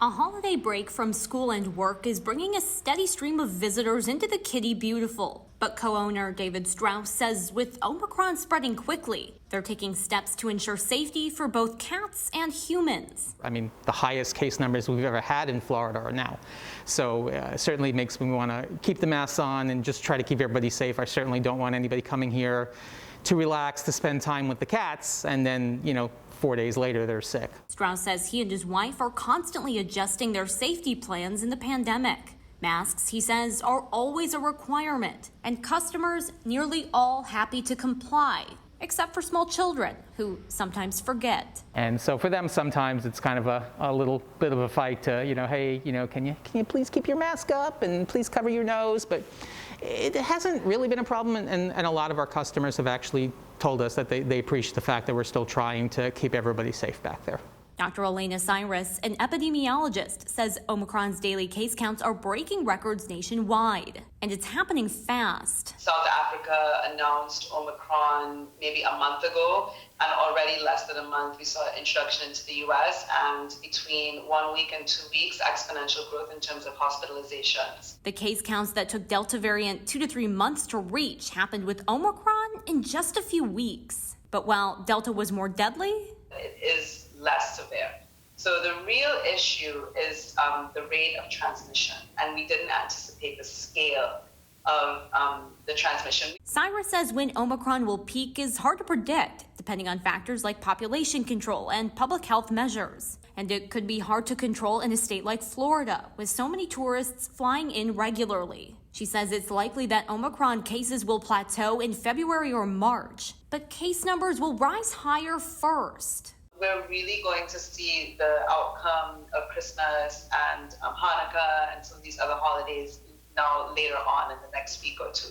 A holiday break from school and work is bringing a steady stream of visitors into the Kitty Beautiful. But co-owner David Strauss says with Omicron spreading quickly, they're taking steps to ensure safety for both cats and humans. I mean, the highest case numbers we've ever had in Florida are now. So it certainly makes me want to keep the masks on and just try to keep everybody safe. I certainly don't want anybody coming here to relax, to spend time with the cats, and then, 4 days later, they're sick. Strauss says he and his wife are constantly adjusting their safety plans in the pandemic. Masks, he says, are always a requirement, and customers nearly all happy to comply, except for small children who sometimes forget. And so for them, sometimes it's kind of a little bit of a fight to, hey, can you please keep your mask up and please cover your nose? But it hasn't really been a problem, and a lot of our customers have actually told us that they appreciate the fact that we're still trying to keep everybody safe back there. Dr. Elena Cyrus, an epidemiologist, says Omicron's daily case counts are breaking records nationwide, and it's happening fast. South Africa announced Omicron maybe a month ago, and already less than a month we saw introduction into the US, and between 1 week and 2 weeks, exponential growth in terms of hospitalizations. The case counts that took Delta variant 2 to 3 months to reach happened with Omicron in just a few weeks. But while Delta was more deadly, it is less severe. So the real issue is the rate of transmission, and we didn't anticipate the scale of the transmission. Cyrus says when Omicron will peak is hard to predict, depending on factors like population control and public health measures. And it could be hard to control in a state like Florida, with so many tourists flying in regularly. She says it's likely that Omicron cases will plateau in February or March, but case numbers will rise higher first. We're really going to see the outcome of Christmas and Hanukkah and some of these other holidays now later on in the next week or two.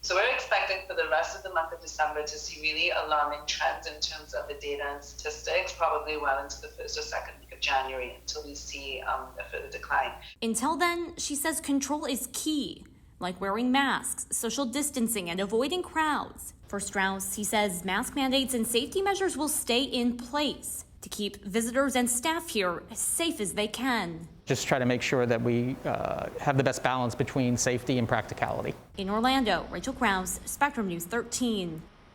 So we're expecting for the rest of the month of December to see really alarming trends in terms of the data and statistics, probably well into the first or second week of January until we see a further decline. Until then, she says control is key, like wearing masks, social distancing, and avoiding crowds. For Strauss, he says mask mandates and safety measures will stay in place to keep visitors and staff here as safe as they can. Just try to make sure that we have the best balance between safety and practicality. In Orlando, Rachel Krause, Spectrum News 13.